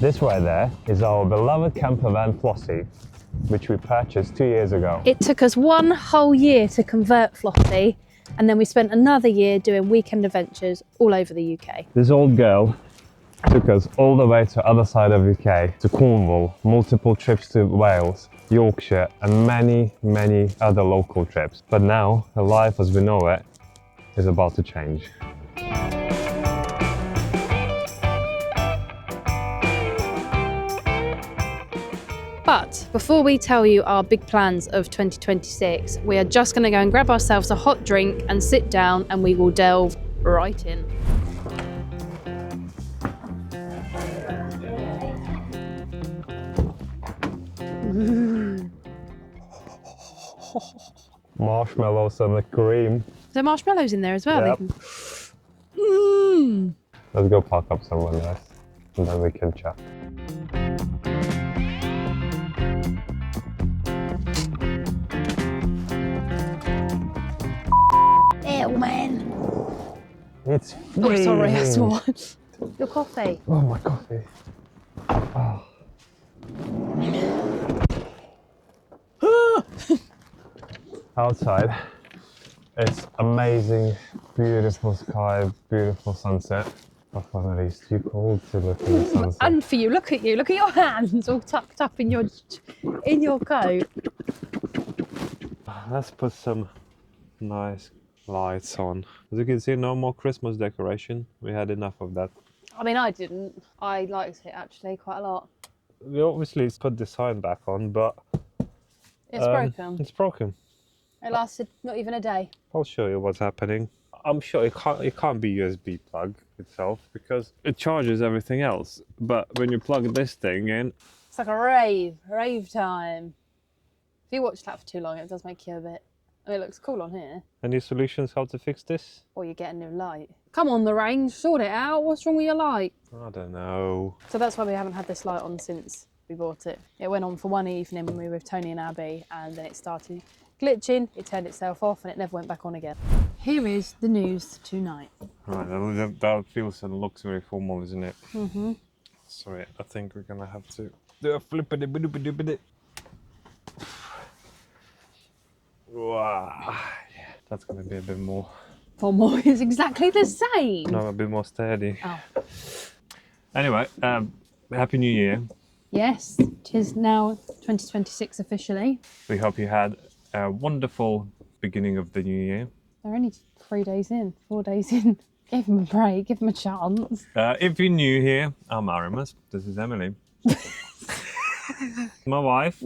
This right there is our beloved campervan Flossie, which we purchased 2 years ago. It took us 1 whole year to convert Flossie, and then we spent another year doing weekend adventures all over the UK. This old girl took us all the way to the other side of UK, to Cornwall, multiple trips to Wales, Yorkshire, and many, many other local trips. But now, her life as we know it is about to change. But before we tell you our big plans of 2026, we are just going to go and grab ourselves a hot drink and sit down, and we will delve right in. Marshmallows and the cream. Is there marshmallows in there as well? Yep. Let's go park up somewhere nice, and then we can chat. Ew, man. It's Oh, sorry, I freezing. swore. Your coffee. Oh, my coffee. Oh. Outside, it's amazing, beautiful sky, beautiful sunset. But when it is too cold to look at the sunset. And for you, look at your hands all tucked up in your coat. Let's put some nice lights on. As you can see, no more Christmas decoration. We had enough of that. I mean, I didn't. I liked it actually quite a lot. We obviously put the sign back on, but It's broken. it's broken. It lasted not even a day. I'll show you what's happening. I'm sure it can't be USB plug itself because it charges everything else. But when you plug this thing in, It's like a rave time. If you watch that for too long, it does make you a bit... I mean, it looks cool on here. any solutions how to fix this? Or you get a new light. Come on, the range, sort it out. What's wrong with your light? I don't know. So that's why we haven't had this light on since we bought it. It went on for one evening when we were with Tony and Abby, and then it started glitching, it turned itself off, and it never went back on again. Here is the news tonight. Right, that feels and looks very formal, isn't it? Mm-hmm. Sorry, I think we're gonna have to do a flippity-biddity. Wow, yeah, that's gonna be a bit more. Formal is exactly the same. No, a bit more steady. Oh. Anyway, Happy New Year. Yes, it is now 2026 officially. We hope you had a wonderful beginning of the new year. They're only 4 days in. Give them a break, give them a chance. If you're new here, I'm Aramis. This is Emily. My wife.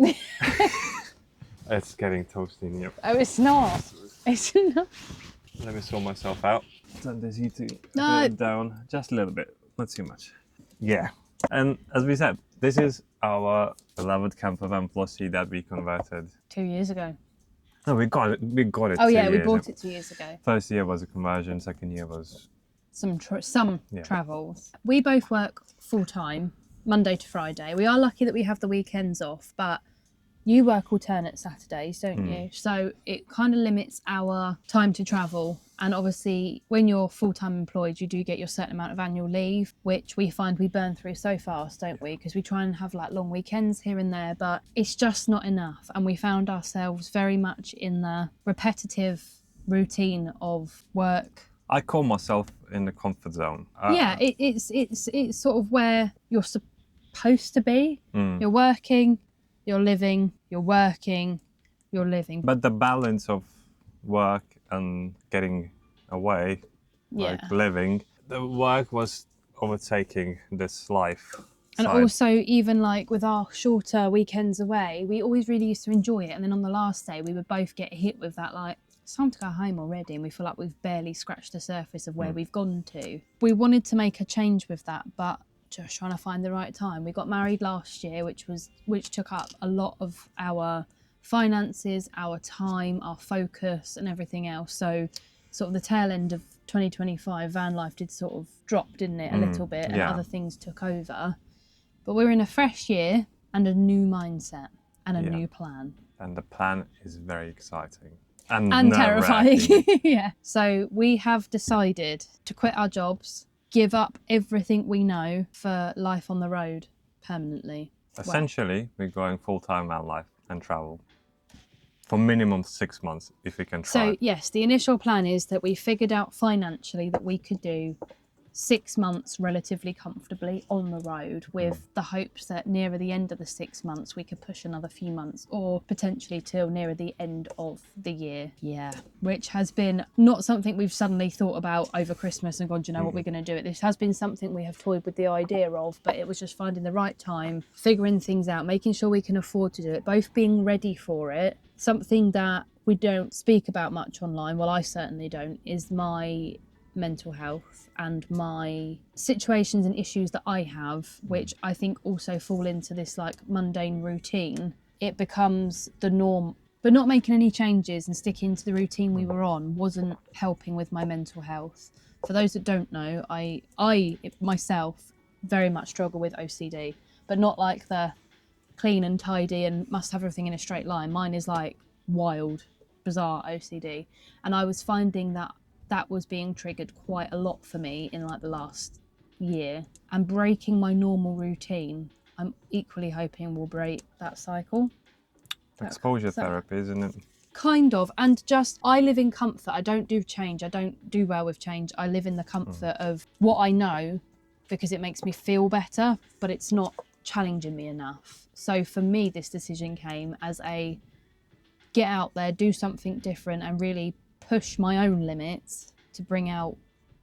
It's getting toasty in here. Oh, it's not. It's not. Let me sort myself out. Turn this heating No. down just a little bit, not too much. Yeah, and as we said, this is our beloved campervan Flossie that we converted. 2 years ago. No, we got it. Oh 2 yeah, we years bought ago. it 2 years ago. First year was a conversion. Second year was Some Yeah. travels. We both work full time, Monday to Friday. We are lucky that we have the weekends off, but you work alternate Saturdays, don't you? So it kind of limits our time to travel. And obviously, when you're full-time employed, you do get your certain amount of annual leave, which we find we burn through so fast, don't we? Because we try and have like long weekends here and there, but it's just not enough. And we found ourselves very much in the repetitive routine of work. I call myself in the comfort zone. Yeah, it's sort of where you're supposed to be. You're working, you're living, you're working, you're living. But the balance of work and getting away, like living, the work was overtaking this life. And side. also, even like with our shorter weekends away, we always really used to enjoy it. And then on the last day, we would both get hit with that, like, it's time to go home already. And we feel like we've barely scratched the surface of where we've gone to. We wanted to make a change with that, but just trying to find the right time. We got married last year, which took up a lot of our finances, our time, our focus and everything else. So sort of the tail end of 2025, van life did sort of drop, didn't it, a little bit, and other things took over. But we're in a fresh year and a new mindset and a new plan. And the plan is very exciting. And terrifying. Yeah. So we have decided to quit our jobs, give up everything we know for life on the road. permanently. Essentially, we're going full-time van life and travel for minimum 6 months if we can try. So yes, the initial plan is that we figured out financially that we could do 6 months relatively comfortably on the road, with the hopes that nearer the end of the 6 months we could push another few months, or potentially till nearer the end of the year. Yeah, which has been not something we've suddenly thought about over Christmas and gone, do you know what, we're going to do it. This has been something we have toyed with the idea of, but it was just finding the right time, figuring things out, making sure we can afford to do it, both being ready for it. Something that we don't speak about much online, well I certainly don't, is my mental health and my situations and issues that I have, which I think also fall into this like mundane routine. It becomes the norm, but not making any changes and sticking to the routine we were on wasn't helping with my mental health. For those that don't know, I myself very much struggle with OCD, but not like the clean and tidy and must have everything in a straight line. Mine is like wild, bizarre OCD, and I was finding that was being triggered quite a lot for me in like the last year, and breaking my normal routine, I'm equally hoping will break that cycle. Exposure therapy, isn't it? Kind of. And just, I live in comfort. I don't do change. I don't do well with change. I live in the comfort of what I know because it makes me feel better, but it's not challenging me enough. So for me, this decision came as a get out there, do something different, and really push my own limits to bring out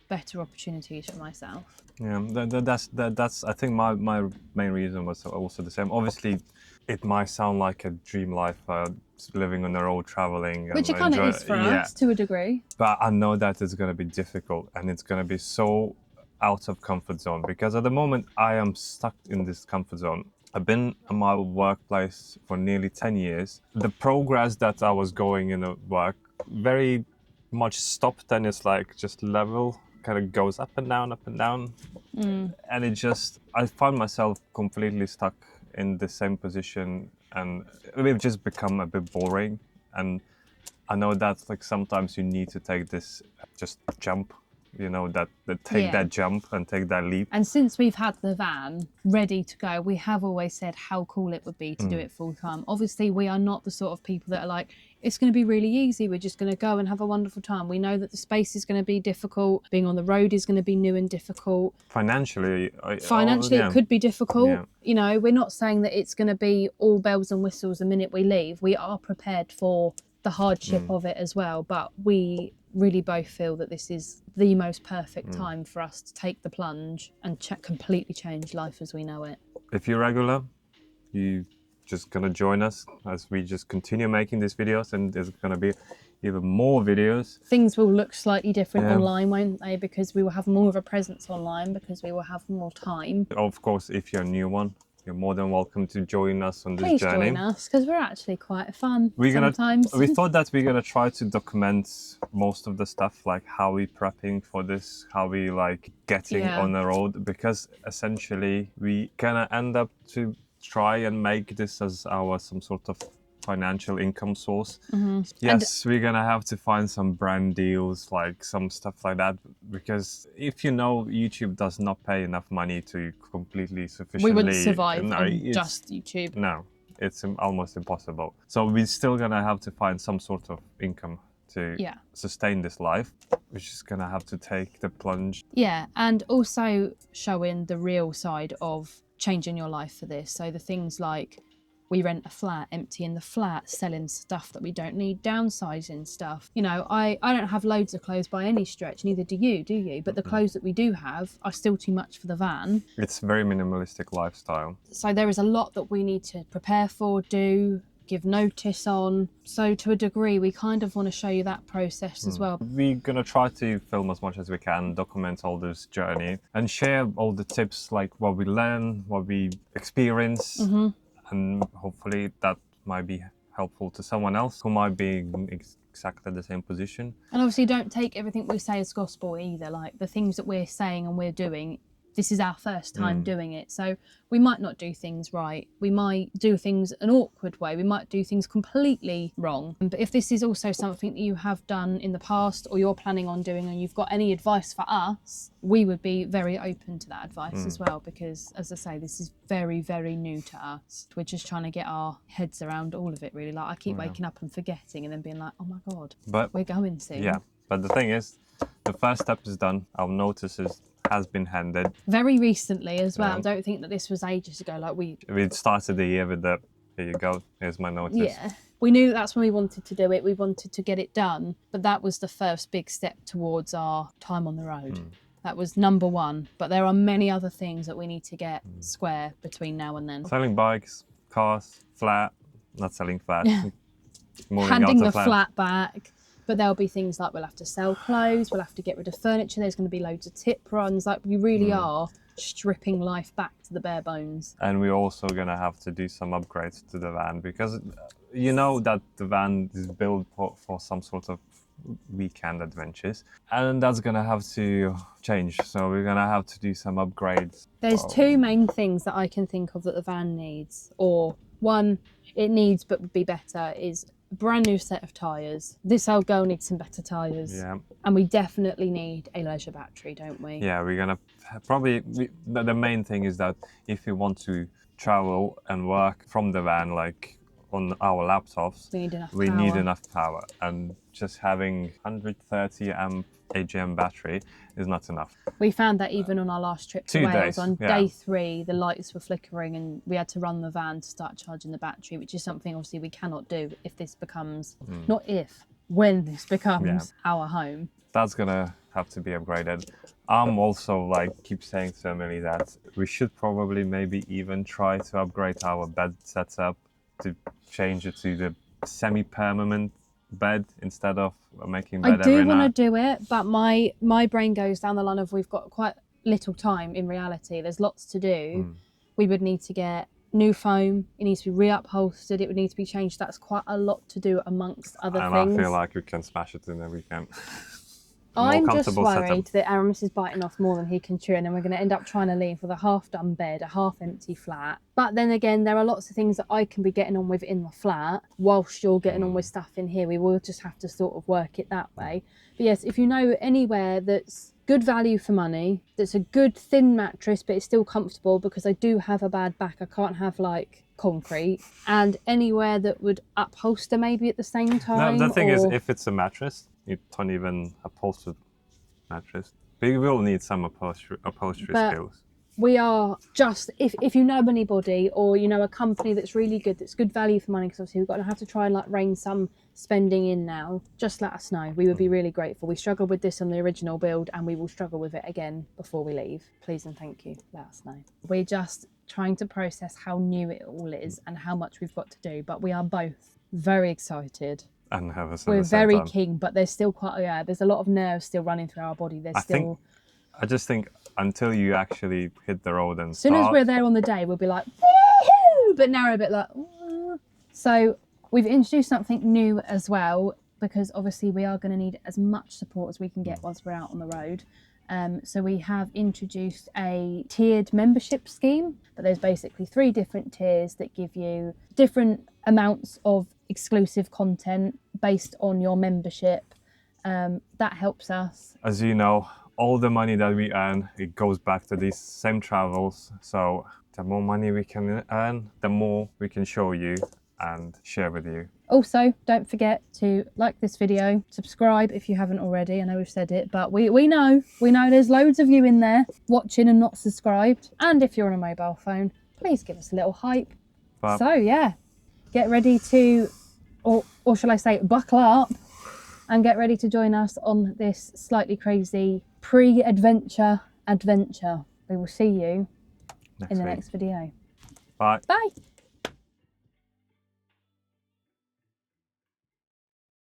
better opportunities for myself. Yeah, that's I think my main reason was also the same. Obviously, it might sound like a dream life, living on the road, traveling, Which it kind of is for us to a degree. But I know that it's going to be difficult, and it's going to be so out of comfort zone, because at the moment I am stuck in this comfort zone. I've been in my workplace for nearly 10 years. The progress that I was going in at work very much stopped, and it's like just level, kind of goes up and down, and it just, I found myself completely stuck in the same position, and it just become a bit boring. And I know that like sometimes you need to take this just jump, you know, that that jump and take that leap. And since we've had the van ready to go, we have always said how cool it would be to do it full time. Obviously, we are not the sort of people that are like, it's going to be really easy, we're just going to go and have a wonderful time. We know that the space is going to be difficult, being on the road is going to be new and difficult. Financially, it could be difficult. You know, we're not saying that it's going to be all bells and whistles the minute we leave. We are prepared for the hardship of it as well, but we really both feel that this is the most perfect time for us to take the plunge and completely change life as we know it. If you're regular, you just gonna join us as we just continue making these videos, and there's gonna be even more videos. Things will look slightly different online, won't they? Because we will have more of a presence online, because we will have more time. Of course, if you're a new one, you're more than welcome to join us on this journey. Please join us, because we're actually quite fun sometimes. We thought that we're gonna try to document most of the stuff, like how we prepping for this, how we like getting on the road, because essentially we gonna end up to try and make this as our some sort of financial income source. Yes, we're gonna have to find some brand deals, like some stuff like that, because if you know, YouTube does not pay enough money to completely sufficiently. We wouldn't survive on just YouTube. No, it's almost impossible. So we're still gonna have to find some sort of income to sustain this life, which is gonna have to take the plunge. Yeah, and also showing the real side of changing your life for this. So the things like we rent a flat, emptying the flat, selling stuff that we don't need, downsizing stuff. You know, I don't have loads of clothes by any stretch, neither do you? But the clothes that we do have are still too much for the van. It's very minimalistic lifestyle. So there is a lot that we need to prepare for, give notice on. So to a degree, we kind of want to show you that process as well. We're going to try to film as much as we can, document all this journey, and share all the tips, like what we learn, what we experience. And hopefully that might be helpful to someone else who might be in exactly the same position. And obviously don't take everything we say as gospel either. Like the things that we're saying and we're doing this is our first time doing it. So we might not do things right. We might do things an awkward way. We might do things completely wrong. But if this is also something that you have done in the past or you're planning on doing and you've got any advice for us, we would be very open to that advice as well, because as I say, this is very, very new to us. We're just trying to get our heads around all of it, really. Like I keep waking up and forgetting and then being like, oh my God, but we're going soon. Yeah, but the thing is, the first step is done. Our notices has been handed. Very recently as well. Yeah. I don't think that this was ages ago. Like we started the year with the, here you go, here's my notice. Yeah. We knew that's when we wanted to do it. We wanted to get it done. But that was the first big step towards our time on the road. That was number one. But there are many other things that we need to get square between now and then. Selling bikes, cars, flat, not selling flat. Handing the flat back. But there'll be things like we'll have to sell clothes, we'll have to get rid of furniture, there's going to be loads of tip runs. Like we really are stripping life back to the bare bones. And we're also going to have to do some upgrades to the van, because you know that the van is built for some sort of weekend adventures, and that's going to have to change. So we're going to have to do some upgrades. There's two main things that I can think of that the van needs, or one it needs but would be better, is a brand new set of tyres. This old girl needs some better tyres. Yeah. And we definitely need a leisure battery, don't we? Yeah, we're going to probably, the main thing is that if we want to travel and work from the van, like on our laptops, we need enough power. And just having 130 amp AGM battery is not enough. We found that even on our last trip to 2 Wales, days, on day 3, the lights were flickering and we had to run the van to start charging the battery, which is something obviously we cannot do if this becomes, not if, when this becomes our home. That's gonna have to be upgraded. I'm also keep saying to Emily that we should probably maybe even try to upgrade our bed setup to change it to the semi-permanent bed instead of making bed every night. I do want to do it, but my brain goes down the line of we've got quite little time in reality. There's lots to do. We would need to get new foam, it needs to be re-upholstered, it would need to be changed. That's quite a lot to do amongst other things. And I feel like we can smash it in a weekend. I'm just worried that Aramis is biting off more than he can chew, and then we're going to end up trying to leave with a half-done bed, a half-empty flat. But then again, there are lots of things that I can be getting on with in the flat whilst you're getting on with stuff in here. We will just have to sort of work it that way. But yes, if you know anywhere that's good value for money, that's a good thin mattress but it's still comfortable, because I do have a bad back, I can't have concrete, and anywhere that would upholster maybe at the same time. No, the thing is, if it's a mattress, you don't even upholster mattress. But you will need some upholstery skills. We are just, if you know anybody or you know a company that's really good, that's good value for money, because obviously we've got to have to try and rein some spending in now, just let us know. We would be really grateful. We struggled with this on the original build and we will struggle with it again before we leave. Please and thank you, let us know. We're just trying to process how new it all is and how much we've got to do, but we are both very excited. And nervous. We're very keen, but there's still there's a lot of nerves still running through our body. I just think until you actually hit the road and as soon as we're there on the day, we'll be like, woohoo! But now we're a bit like, ooh. So we've introduced something new as well, because obviously we are going to need as much support as we can get once we're out on the road. So we have introduced a tiered membership scheme, but there's basically 3 different tiers that give you different amounts of exclusive content based on your membership. That helps us. As you know, all the money that we earn, it goes back to these same travels. So the more money we can earn, the more we can show you and share with you. Also, don't forget to like this video, subscribe if you haven't already. I know we've said it, but we know there's loads of you in there watching and not subscribed. And if you're on a mobile phone, please give us a little hype. So yeah, get ready to, or shall I say, buckle up and get ready to join us on this slightly crazy pre-adventure adventure. We will see you in the next video. Bye. Bye.